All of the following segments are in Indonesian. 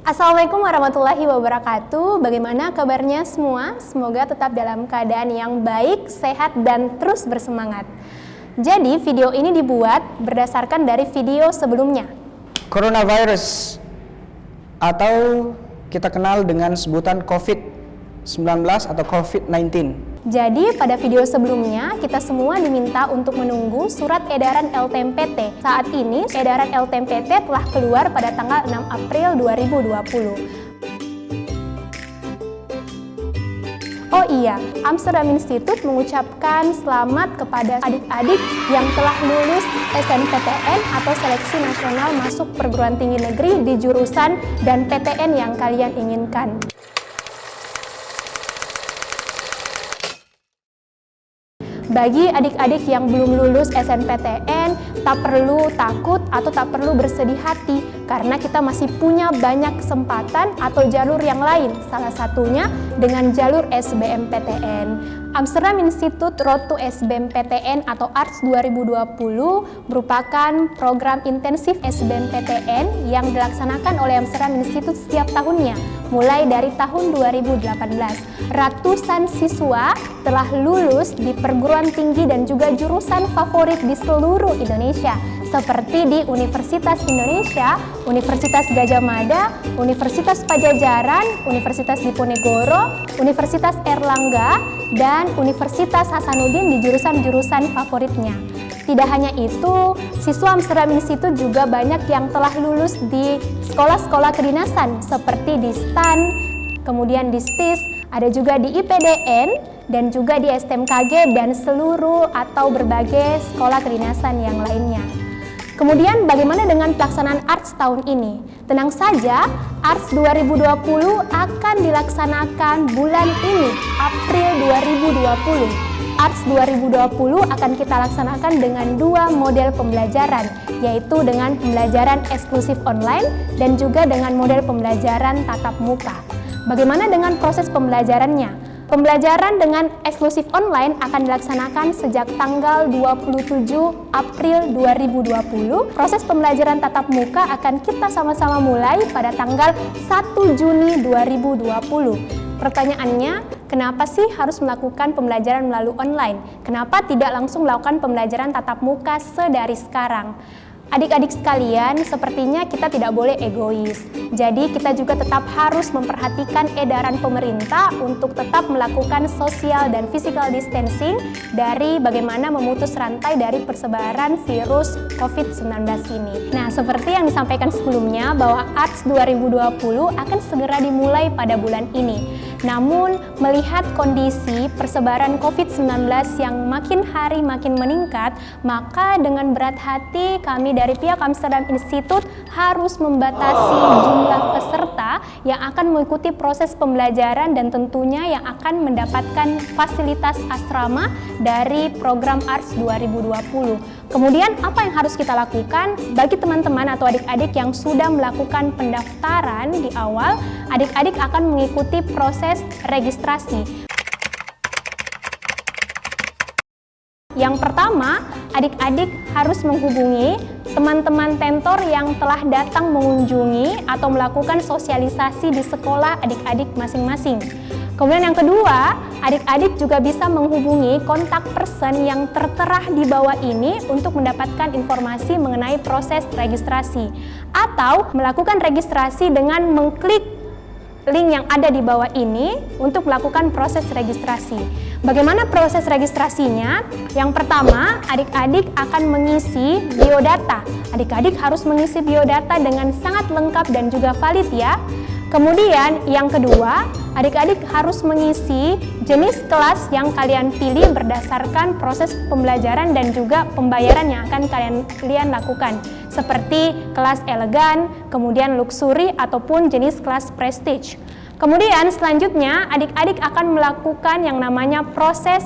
Assalamualaikum warahmatullahi wabarakatuh. Bagaimana kabarnya semua? Semoga tetap dalam keadaan yang baik, sehat, dan terus bersemangat. Jadi video ini dibuat berdasarkan dari video sebelumnya. Coronavirus atau kita kenal dengan sebutan COVID-19 atau COVID-19. Jadi pada video sebelumnya kita semua diminta untuk menunggu surat edaran LTMPT. Saat ini edaran LTMPT telah keluar pada tanggal 6 April 2020. Oh iya, Amsterdam Institute mengucapkan selamat kepada adik-adik yang telah lulus SNPTN atau Seleksi Nasional Masuk Perguruan Tinggi Negeri di jurusan dan PTN yang kalian inginkan. Bagi adik-adik yang belum lulus SNPTN, tak perlu takut atau tak perlu bersedih hati karena kita masih punya banyak kesempatan atau jalur yang lain, salah satunya dengan jalur SBMPTN. Amsterdam Institute Road to SBMPTN atau ARTS 2020 merupakan program intensif SBMPTN yang dilaksanakan oleh Amsterdam Institute setiap tahunnya, mulai dari tahun 2018. Ratusan siswa telah lulus di perguruan tinggi dan juga jurusan favorit di seluruh Indonesia, seperti di Universitas Indonesia, Universitas Gadjah Mada, Universitas Padjadjaran, Universitas Diponegoro, Universitas Airlangga, dan Universitas Hasanuddin di jurusan-jurusan favoritnya. Tidak hanya itu, siswa Amsterdam Institute juga banyak yang telah lulus di sekolah-sekolah kedinasan seperti di STAN, kemudian di STIS, ada juga di IPDN, dan juga di STMKG dan seluruh atau berbagai sekolah kedinasan yang lainnya. Kemudian bagaimana dengan pelaksanaan ARTS tahun ini? Tenang saja, ARTS 2020 akan dilaksanakan bulan ini, April 2020. ARTS 2020 akan kita laksanakan dengan dua model pembelajaran, yaitu dengan pembelajaran eksklusif online dan juga dengan model pembelajaran tatap muka. Bagaimana dengan proses pembelajarannya? Pembelajaran dengan eksklusif online akan dilaksanakan sejak tanggal 27 April 2020. Proses pembelajaran tatap muka akan kita sama-sama mulai pada tanggal 1 Juni 2020. Pertanyaannya, kenapa sih harus melakukan pembelajaran melalui online? Kenapa tidak langsung melakukan pembelajaran tatap muka sedari sekarang? Adik-adik sekalian, sepertinya kita tidak boleh egois. Jadi kita juga tetap harus memperhatikan edaran pemerintah untuk tetap melakukan social dan physical distancing dari bagaimana memutus rantai dari persebaran virus COVID-19 ini. Nah, seperti yang disampaikan sebelumnya bahwa ARTS 2020 akan segera dimulai pada bulan ini. Namun, melihat kondisi persebaran COVID-19 yang makin hari makin meningkat, maka dengan berat hati kami dari pihak Amsterdam Institute harus membatasi jumlah peserta yang akan mengikuti proses pembelajaran dan tentunya yang akan mendapatkan fasilitas asrama dari program ARTS 2020. Kemudian apa yang harus kita lakukan? Bagi teman-teman atau adik-adik yang sudah melakukan pendaftaran di awal, adik-adik akan mengikuti proses registrasi. Yang pertama, adik-adik harus menghubungi teman-teman tentor yang telah datang mengunjungi atau melakukan sosialisasi di sekolah adik-adik masing-masing. Kemudian yang kedua, adik-adik juga bisa menghubungi kontak person yang tertera di bawah ini untuk mendapatkan informasi mengenai proses registrasi. Atau melakukan registrasi dengan mengklik link yang ada di bawah ini untuk melakukan proses registrasi. Bagaimana proses registrasinya? Yang pertama, adik-adik akan mengisi biodata. Adik-adik harus mengisi biodata dengan sangat lengkap dan juga valid ya. Kemudian yang kedua, adik-adik harus mengisi jenis kelas yang kalian pilih berdasarkan proses pembelajaran dan juga pembayaran yang akan kalian lakukan, seperti kelas elegan, kemudian luxury ataupun jenis kelas prestige. Kemudian selanjutnya adik-adik akan melakukan yang namanya proses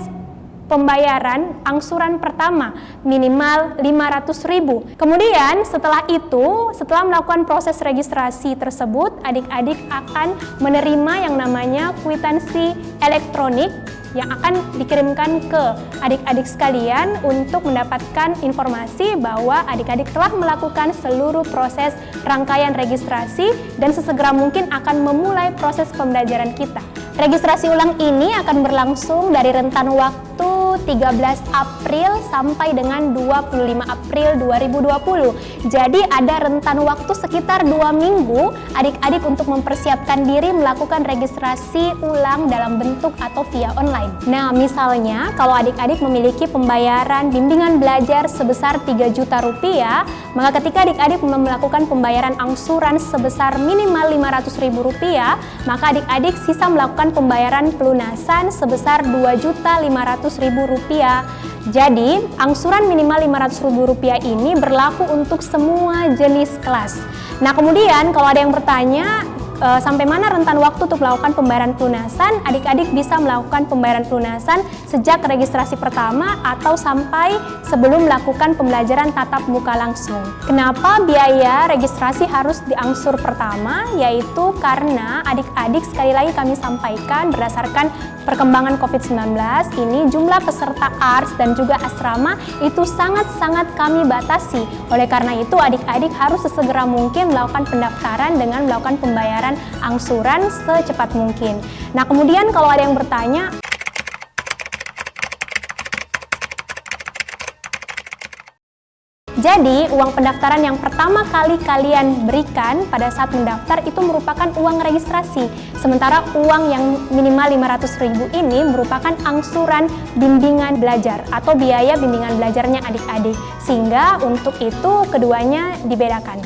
pembayaran angsuran pertama minimal 500.000. Kemudian setelah itu, setelah melakukan proses registrasi tersebut, adik-adik akan menerima yang namanya kwitansi elektronik yang akan dikirimkan ke adik-adik sekalian untuk mendapatkan informasi bahwa adik-adik telah melakukan seluruh proses rangkaian registrasi dan sesegera mungkin akan memulai proses pembelajaran kita. Registrasi ulang ini akan berlangsung dari rentan waktu 13 April sampai dengan 25 April 2020. Jadi ada rentan waktu sekitar 2 minggu adik-adik untuk mempersiapkan diri melakukan registrasi ulang dalam bentuk atau via online. Nah, misalnya kalau adik-adik memiliki pembayaran bimbingan belajar sebesar 3 juta rupiah, maka ketika adik-adik melakukan pembayaran angsuran sebesar minimal 500.000 rupiah, maka adik-adik sisa melakukan pembayaran pelunasan sebesar 2.500.000 rupiah. Jadi, angsuran minimal 500.000 rupiah ini berlaku untuk semua jenis kelas. Nah, kemudian kalau ada yang bertanya, sampai mana rentan waktu untuk melakukan pembayaran pelunasan, adik-adik bisa melakukan pembayaran pelunasan sejak registrasi pertama atau sampai sebelum melakukan pembelajaran tatap muka langsung. Kenapa biaya registrasi harus diangsur pertama? Yaitu karena adik-adik, sekali lagi kami sampaikan berdasarkan perkembangan COVID-19 ini, jumlah peserta ARS dan juga asrama itu sangat-sangat kami batasi. Oleh karena itu, adik-adik harus sesegera mungkin melakukan pendaftaran dengan melakukan pembayaran angsuran secepat mungkin. Nah, kemudian kalau ada yang bertanya, jadi uang pendaftaran yang pertama kali kalian berikan pada saat mendaftar itu merupakan uang registrasi. Sementara uang yang minimal 500.000 ini merupakan angsuran bimbingan belajar atau biaya bimbingan belajarnya adik-adik. Sehingga untuk itu keduanya dibedakan.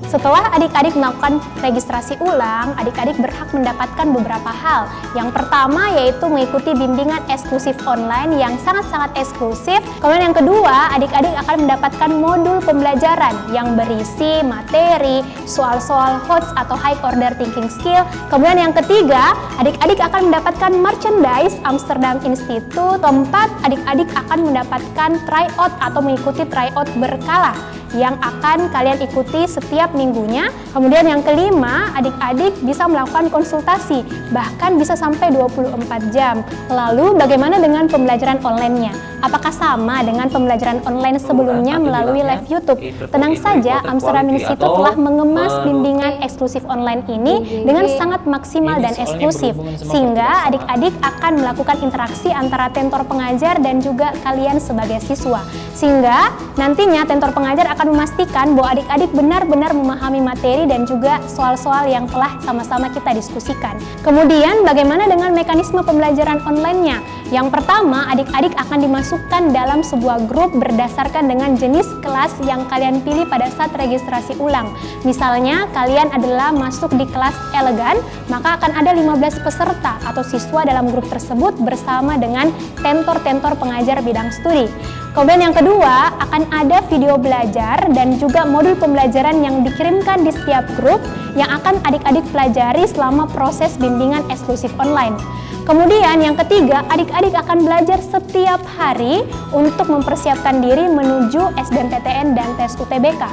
Setelah adik-adik melakukan registrasi ulang, adik-adik berhak mendapatkan beberapa hal. Yang pertama yaitu mengikuti bimbingan eksklusif online yang sangat-sangat eksklusif. Kemudian yang kedua, adik-adik akan mendapatkan modul pembelajaran yang berisi materi, soal-soal HOTS atau High Order Thinking Skill. Kemudian yang ketiga, adik-adik akan mendapatkan merchandise Amsterdam Institute. Keempat, adik-adik akan mendapatkan tryout atau mengikuti tryout berkala yang akan kalian ikuti setiap minggunya. Kemudian yang kelima, adik-adik bisa melakukan konsultasi, bahkan bisa sampai 24 jam. Lalu bagaimana dengan pembelajaran online-nya? Apakah sama dengan pembelajaran online sebelumnya melalui live YouTube? Tenang saja, Amsterdam Institute telah mengemas bimbingan eksklusif online ini dengan sangat maksimal dan eksklusif, sehingga adik-adik akan melakukan interaksi antara tentor pengajar dan juga kalian sebagai siswa. Sehingga nantinya tentor pengajar akan memastikan bahwa adik-adik benar-benar memahami materi dan juga soal-soal yang telah sama-sama kita diskusikan. Kemudian bagaimana dengan mekanisme pembelajaran online-nya? Yang pertama, adik-adik akan dimasukkan dalam sebuah grup berdasarkan dengan jenis kelas yang kalian pilih pada saat registrasi ulang. Misalnya, kalian adalah masuk di kelas elegan, maka akan ada 15 peserta atau siswa dalam grup tersebut bersama dengan tentor-tentor pengajar bidang studi. Kemudian yang kedua, akan ada video belajar dan juga modul pembelajaran yang dikirimkan di setiap grup yang akan adik-adik pelajari selama proses bimbingan eksklusif online. Kemudian yang ketiga, adik-adik akan belajar setiap hari untuk mempersiapkan diri menuju SBMPTN dan tes UTBK.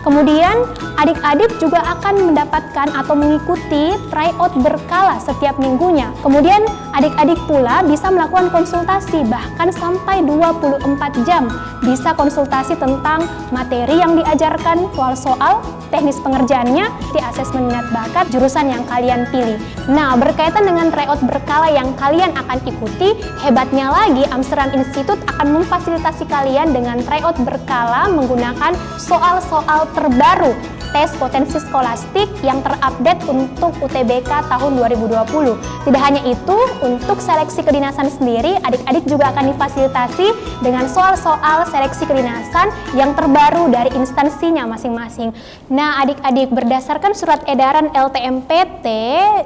Kemudian adik-adik juga akan mendapatkan atau mengikuti tryout berkala setiap minggunya. Kemudian adik-adik pula bisa melakukan konsultasi bahkan sampai 24 jam. Bisa konsultasi tentang materi yang diajarkan, soal-soal, teknis pengerjaannya, di asesmen minat bakat, jurusan yang kalian pilih. Nah, berkaitan dengan tryout berkala yang kalian akan ikuti, hebatnya lagi Amsterdam Institute akan memfasilitasi kalian dengan tryout berkala menggunakan soal-soal terbaru tes potensi skolastik yang terupdate untuk UTBK tahun 2020. Tidak hanya itu, untuk seleksi kedinasan sendiri, adik-adik juga akan difasilitasi dengan soal-soal seleksi kedinasan yang terbaru dari instansinya masing-masing. Nah, adik-adik, berdasarkan surat edaran LTMPT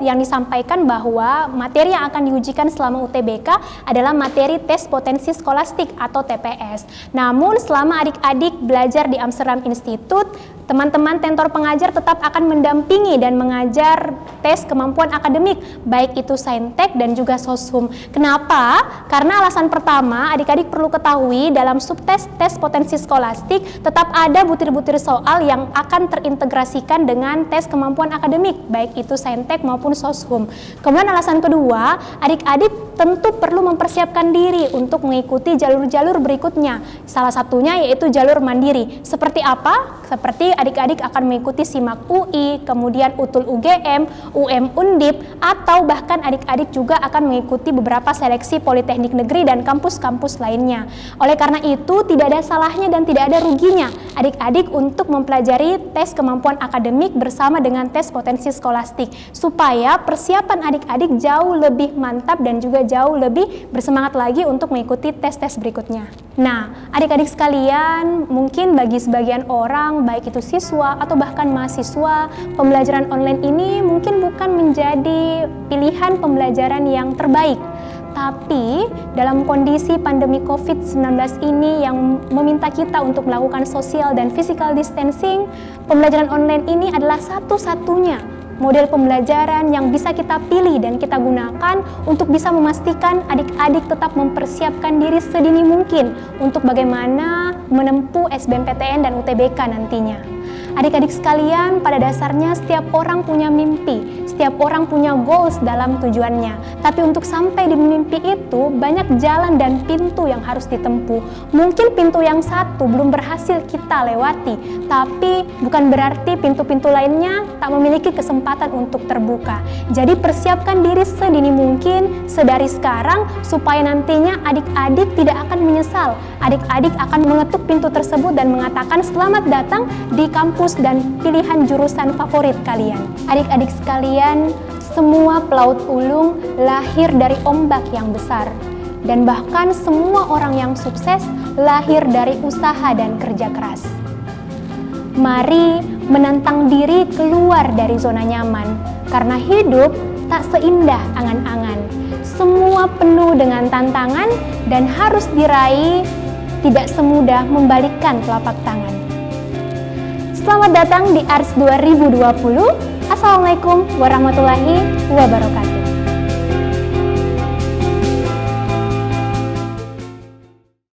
yang disampaikan bahwa materi yang akan diujikan selama UTBK adalah materi tes potensi skolastik atau TPS. Namun, selama adik-adik belajar di Amsterdam Institute, teman-teman tentor pengajar tetap akan mendampingi dan mengajar tes kemampuan akademik, baik itu Saintek dan juga Soshum. Kenapa? Karena alasan pertama, adik-adik perlu ketahui dalam subtes tes potensi skolastik tetap ada butir-butir soal yang akan terintegrasikan dengan tes kemampuan akademik, baik itu Saintek maupun Soshum. Kemudian alasan kedua, adik-adik tentu perlu mempersiapkan diri untuk mengikuti jalur-jalur berikutnya. Salah satunya yaitu jalur mandiri. Seperti apa? Seperti adik-adik akan mengikuti SIMAK UI, kemudian UTUL UGM, UM Undip, atau bahkan adik-adik juga akan mengikuti beberapa seleksi politeknik negeri dan kampus-kampus lainnya. Oleh karena itu, tidak ada salahnya dan tidak ada ruginya adik-adik untuk mempelajari tes kemampuan akademik bersama dengan tes potensi skolastik, supaya persiapan adik-adik jauh lebih mantap dan juga jauh lebih bersemangat lagi untuk mengikuti tes-tes berikutnya. Nah, adik-adik sekalian, mungkin bagi sebagian orang, baik itu siswa atau bahkan mahasiswa, pembelajaran online ini mungkin bukan menjadi pilihan pembelajaran yang terbaik. Tapi dalam kondisi pandemi COVID-19 ini yang meminta kita untuk melakukan social dan physical distancing, pembelajaran online ini adalah satu-satunya model pembelajaran yang bisa kita pilih dan kita gunakan untuk bisa memastikan adik-adik tetap mempersiapkan diri sedini mungkin untuk bagaimana menempuh SBMPTN dan UTBK nantinya. Adik-adik sekalian, pada dasarnya setiap orang punya mimpi, setiap orang punya goals dalam tujuannya. Tapi untuk sampai di mimpi itu, banyak jalan dan pintu yang harus ditempuh. Mungkin pintu yang satu belum berhasil kita lewati, tapi bukan berarti pintu-pintu lainnya tak memiliki kesempatan untuk terbuka. Jadi persiapkan diri sedini mungkin, sedari sekarang, supaya nantinya adik-adik tidak akan menyesal. Adik-adik akan mengetuk pintu tersebut dan mengatakan selamat datang di kampus dan pilihan jurusan favorit kalian. Adik-adik sekalian, semua pelaut ulung lahir dari ombak yang besar. Dan bahkan semua orang yang sukses lahir dari usaha dan kerja keras. Mari menantang diri keluar dari zona nyaman, karena hidup tak seindah angan-angan. Semua penuh dengan tantangan dan harus diraih, tidak semudah membalikkan telapak tangan. Selamat datang di ARS 2020. Assalamualaikum warahmatullahi wabarakatuh.